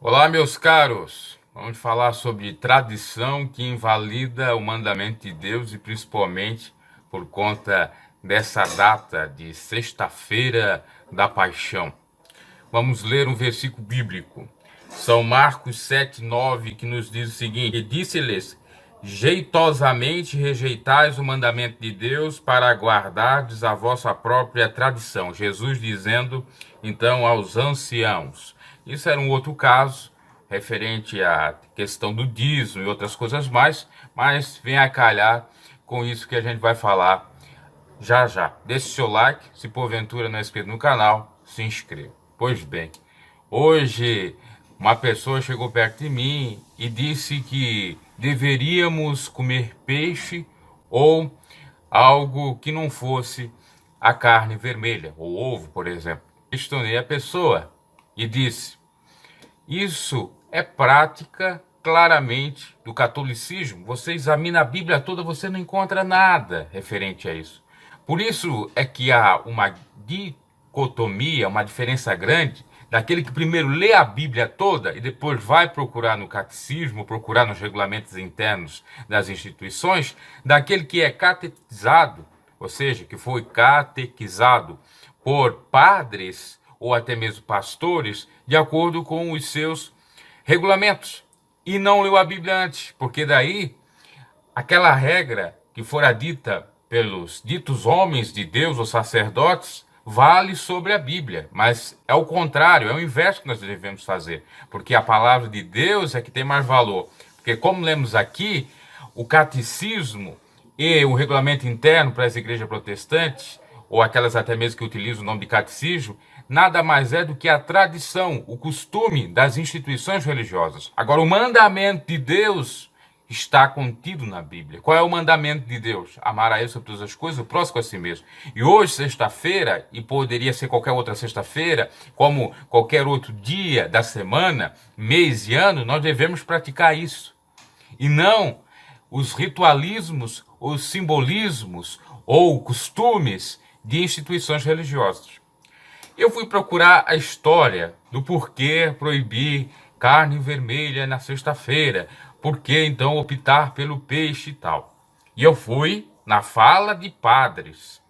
Olá, meus caros. Vamos falar sobre tradição que invalida o mandamento de Deus e principalmente por conta dessa data de Sexta-feira da Paixão. Vamos ler um versículo bíblico. São Marcos 7:9, que nos diz o seguinte: "E disse-lhes: jeitosamente rejeitais o mandamento de Deus para guardardes a vossa própria tradição." Jesus dizendo então aos anciãos. Isso era um outro caso, referente à questão do dízimo e outras coisas mais, mas vem a calhar com isso que a gente vai falar já já. Deixe seu like, se porventura não é inscrito no canal, se inscreva. Pois bem, hoje uma pessoa chegou perto de mim e disse que deveríamos comer peixe ou algo que não fosse a carne vermelha, ou ovo, por exemplo. Questionei a pessoa e disse: isso é prática claramente do catolicismo. Você examina a Bíblia toda, você não encontra nada referente a isso. Por isso é que há uma dicotomia, uma diferença grande daquele que primeiro lê a Bíblia toda e depois vai procurar no catecismo, procurar nos regulamentos internos das instituições, daquele que é catequizado, ou seja, que foi catequizado por padres ou até mesmo pastores, de acordo com os seus regulamentos, e não leu a Bíblia antes, porque daí aquela regra que fora dita pelos ditos homens de Deus ou sacerdotes vale sobre a Bíblia, mas é o contrário, é o inverso que nós devemos fazer, porque a palavra de Deus é que tem mais valor, porque como lemos aqui, o catecismo e o regulamento interno para as igrejas protestantes, ou aquelas até mesmo que utilizam o nome de catecismo, nada mais é do que a tradição, o costume das instituições religiosas. Agora, o mandamento de Deus está contido na Bíblia. Qual é o mandamento de Deus? Amar a Ele sobre todas as coisas, o próximo a si mesmo. E hoje, sexta-feira, e poderia ser qualquer outra sexta-feira, como qualquer outro dia da semana, mês e ano, nós devemos praticar isso. E não os ritualismos, os simbolismos ou costumes de instituições religiosas. Eu fui procurar a história do porquê proibir carne vermelha na sexta-feira, por que então optar pelo peixe e tal. E eu fui na fala de padres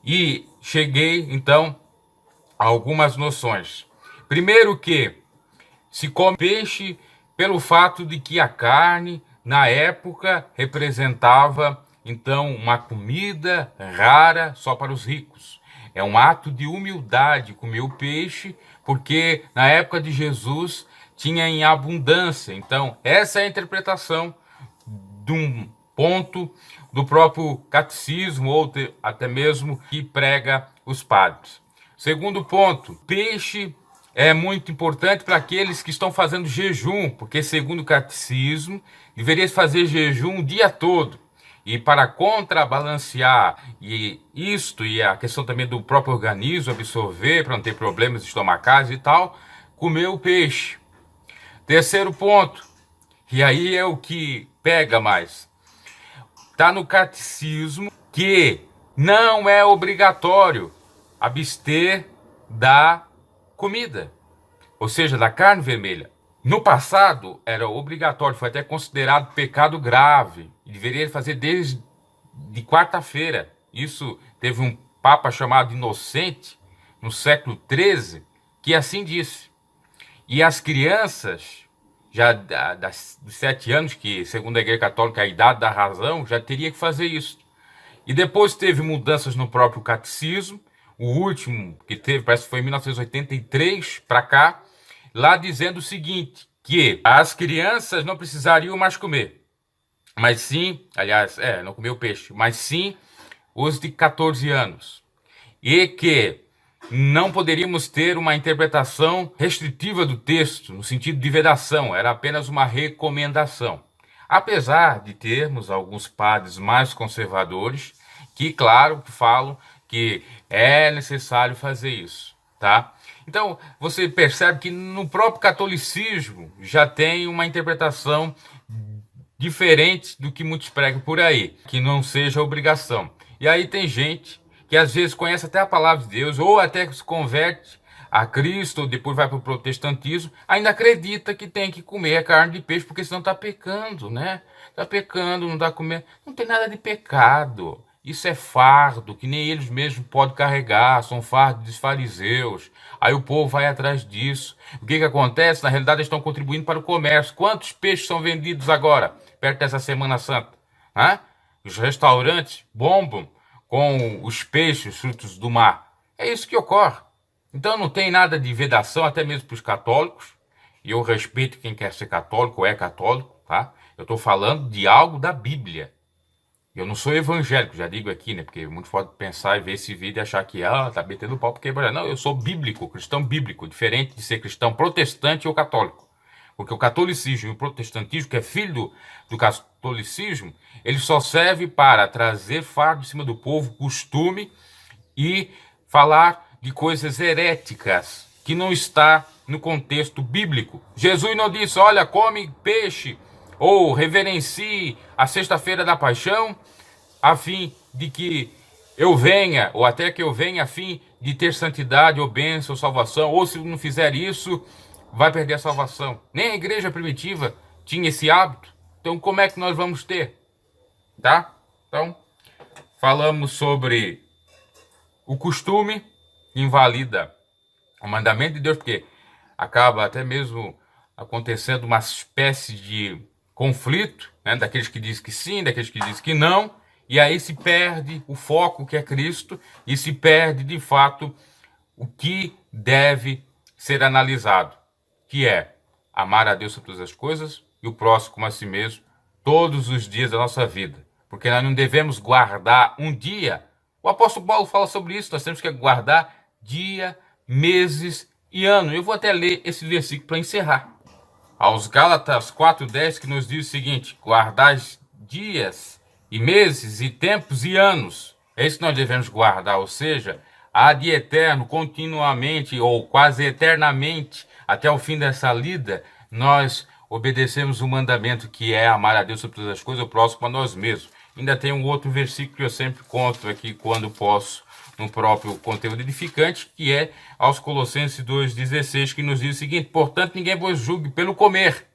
e cheguei então a algumas noções. Primeiro que se come peixe pelo fato de que a carne na época representava então uma comida rara só para os ricos. É um ato de humildade comer o peixe, porque na época de Jesus tinha em abundância. Então, essa é a interpretação de um ponto do próprio catecismo, ou até mesmo que prega os padres. Segundo ponto, peixe é muito importante para aqueles que estão fazendo jejum, porque segundo o catecismo, deveria fazer jejum o dia todo. E para contrabalancear isto e a questão também do próprio organismo absorver, para não ter problemas estomacais e tal, comer o peixe. Terceiro ponto, e aí é o que pega mais, está no catecismo que não é obrigatório abster da comida, ou seja, da carne vermelha. No passado era obrigatório, foi até considerado pecado grave, e deveria fazer desde quarta-feira. Isso teve um papa chamado Inocente, no século XIII, que assim disse. E as crianças, já dos 7 anos, que segundo a Igreja Católica é a idade da razão, já teria que fazer isso. E depois teve mudanças no próprio catecismo, o último que teve, parece que foi em 1983 para cá, lá dizendo o seguinte, que as crianças não precisariam mais comer, mas sim, aliás, não comer o peixe, mas sim os de 14 anos. E que não poderíamos ter uma interpretação restritiva do texto, no sentido de vedação, era apenas uma recomendação. Apesar de termos alguns padres mais conservadores, que, claro, falam que é necessário fazer isso, tá? Então, você percebe que no próprio catolicismo já tem uma interpretação diferente do que muitos pregam por aí, que não seja obrigação. E aí tem gente que às vezes conhece até a palavra de Deus, ou até se converte a Cristo, ou depois vai para o protestantismo, ainda acredita que tem que comer carne de peixe, porque senão está pecando, né? Está pecando, não está comendo. Não tem nada de pecado. Isso é fardo, que nem eles mesmos podem carregar, são fardos dos fariseus. Aí o povo vai atrás disso. O que acontece? Na realidade, eles estão contribuindo para o comércio. Quantos peixes são vendidos agora, perto dessa Semana Santa? Hã? Os restaurantes bombam com os peixes, frutos do mar. É isso que ocorre. Então não tem nada de vedação, até mesmo para os católicos. E eu respeito quem quer ser católico ou é católico, tá? Eu estou falando de algo da Bíblia. Eu não sou evangélico, já digo aqui, né? Porque muitos podem pensar e ver esse vídeo e achar que tá metendo pau porque não, eu sou bíblico, cristão bíblico, diferente de ser cristão protestante ou católico. Porque o catolicismo e o protestantismo, que é filho do catolicismo, ele só serve para trazer fardo em cima do povo, costume e falar de coisas heréticas que não está no contexto bíblico. Jesus não disse, olha, come peixe ou reverencie a sexta-feira da paixão, a fim de que eu venha, ou até que eu venha a fim de ter santidade ou bênção ou salvação, ou se não fizer isso, vai perder a salvação. Nem a igreja primitiva tinha esse hábito. Então como é que nós vamos ter? Tá? Então, falamos sobre o costume que invalida o mandamento de Deus, porque acaba até mesmo acontecendo uma espécie de conflito, né, daqueles que dizem que sim, daqueles que dizem que não, e aí se perde o foco que é Cristo e se perde de fato o que deve ser analisado, que é amar a Deus sobre todas as coisas e o próximo como a si mesmo todos os dias da nossa vida, porque nós não devemos guardar um dia. O apóstolo Paulo fala sobre isso, nós temos que guardar dia, meses e ano. Eu vou até ler esse versículo para encerrar. Aos Gálatas 4:10, que nos diz o seguinte, guardar dias e meses e tempos e anos. É isso que nós devemos guardar, ou seja, há de eterno, continuamente ou quase eternamente, até o fim dessa lida, nós obedecemos o mandamento que é amar a Deus sobre todas as coisas, o próximo a nós mesmos. Ainda tem um outro versículo que eu sempre conto aqui quando posso, no próprio conteúdo edificante, que é aos Colossenses 2:16, que nos diz o seguinte, portanto, ninguém vos julgue pelo comer.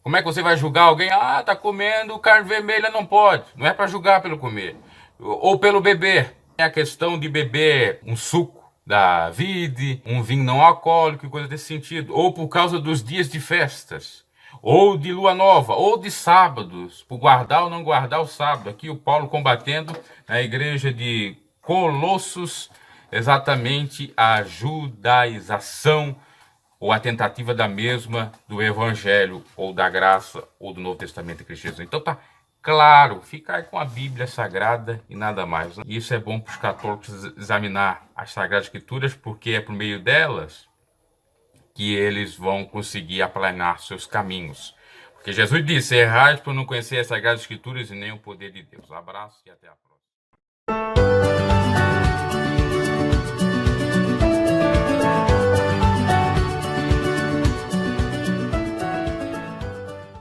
Como é que você vai julgar alguém? Tá comendo carne vermelha, não pode. Não é para julgar pelo comer. Ou pelo beber. É a questão de beber um suco da vide, um vinho não alcoólico, coisa desse sentido. Ou por causa dos dias de festas. Ou de lua nova, ou de sábados, por guardar ou não guardar o sábado. Aqui o Paulo combatendo na igreja de Colossos exatamente a judaização ou a tentativa da mesma do evangelho ou da graça ou do Novo Testamento de Cristo Jesus. Então tá claro, ficar com a Bíblia Sagrada e nada mais. Né? Isso é bom para os católicos examinar as Sagradas Escrituras, porque é por meio delas que eles vão conseguir aplanar seus caminhos. Porque Jesus disse, errais por não conhecer as Sagradas Escrituras e nem o poder de Deus. Abraço e até a próxima.